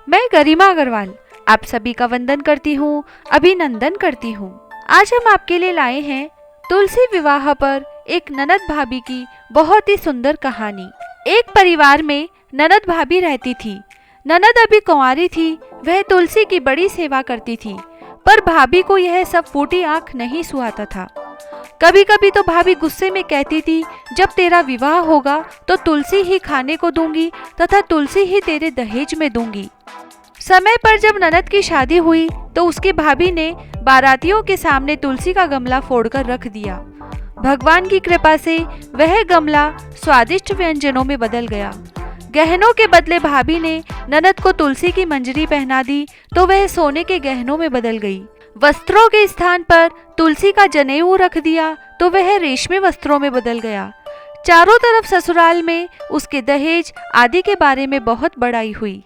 मैं गरिमा अग्रवाल आप सभी का वंदन करती हूँ, अभिनंदन करती हूँ। आज हम आपके लिए लाए हैं तुलसी विवाह पर एक ननद भाभी की बहुत ही सुंदर कहानी। एक परिवार में ननद भाभी रहती थी। ननद अभी कुंवारी थी। वह तुलसी की बड़ी सेवा करती थी, पर भाभी को यह सब फूटी आंख नहीं सुहाता था। कभी कभी तो भाभी गुस्से में कहती थी, जब तेरा विवाह होगा तो तुलसी ही खाने को दूंगी तथा तुलसी ही तेरे दहेज में दूंगी। समय पर जब ननद की शादी हुई तो उसकी भाभी ने बारातियों के सामने तुलसी का गमला फोड़कर रख दिया। भगवान की कृपा से वह गमला स्वादिष्ट व्यंजनों में बदल गया। गहनों के बदले भाभी ने ननद को तुलसी की मंजरी पहना दी तो वह सोने के गहनों में बदल गई। वस्त्रों के स्थान पर तुलसी का जनेऊ रख दिया तो वह रेशमी वस्त्रों में बदल गया। चारों तरफ ससुराल में उसके दहेज आदि के बारे में बहुत बड़ाई हुई।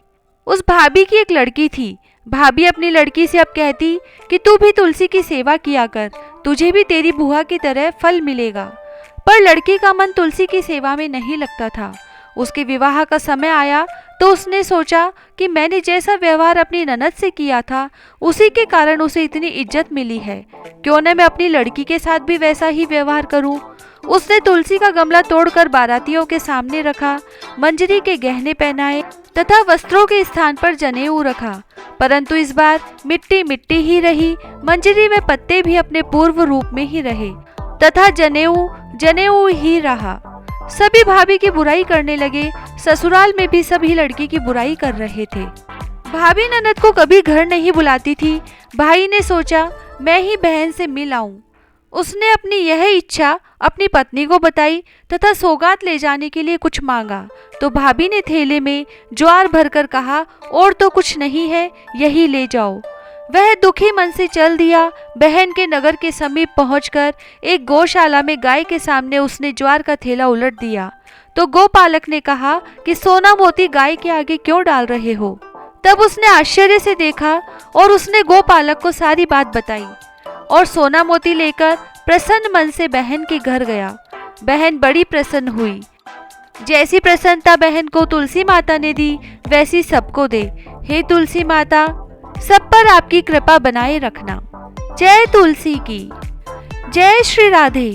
उस भाभी की एक लड़की थी। भाभी अपनी लड़की से अब कहती कि तू भी तुलसी की सेवा किया कर, तुझे भी तेरी बुआ की तरह फल मिलेगा। पर लड़की का मन तुलसी की सेवा में नहीं लगता था। उसके विवाह का समय आया तो उसने सोचा कि मैंने जैसा व्यवहार अपनी ननद से किया था उसी के कारण उसे इतनी इज्जत मिली है, क्यों न मैं अपनी लड़की के साथ भी वैसा ही व्यवहार करूं। उसने तुलसी का गमला तोड़कर बारातियों के सामने रखा, मंजरी के गहने पहनाए तथा वस्त्रों के स्थान पर जनेऊ रखा। परंतु इस बार मिट्टी मिट्टी ही रही। मंजरी में पत्ते भी अपने पूर्व रूप में ही रहे तथा जनेऊ जनेऊ ही रहा। सभी भाभी की बुराई करने लगे। ससुराल में भी सभी लड़की की बुराई कर रहे थे। भाभी ननद को कभी घर नहीं बुलाती थी। भाई ने सोचा मैं ही बहन से मिल आऊं। उसने अपनी यह इच्छा अपनी पत्नी को बताई तथा सौगात ले जाने के लिए कुछ मांगा तो भाभी ने थैले में ज्वार भरकर कहा, और तो कुछ नहीं है, यही ले जाओ। वह दुखी मन से चल दिया। बहन के नगर के समीप पहुंचकर एक गौशाला में गाय के सामने उसने ज्वार का थैला उलट दिया तो गोपालक ने कहा कि सोना मोती गाय के आगे क्यों डाल रहे हो। तब उसने आश्चर्य से देखा और उसने गोपालक को सारी बात बताई और सोना मोती लेकर प्रसन्न मन से बहन के घर गया। बहन बड़ी प्रसन्न हुई। जैसी प्रसन्नता बहन को तुलसी माता ने दी वैसी सबको दे। हे तुलसी माता, सब पर आपकी कृपा बनाए रखना। जय तुलसी की जय। श्री राधे।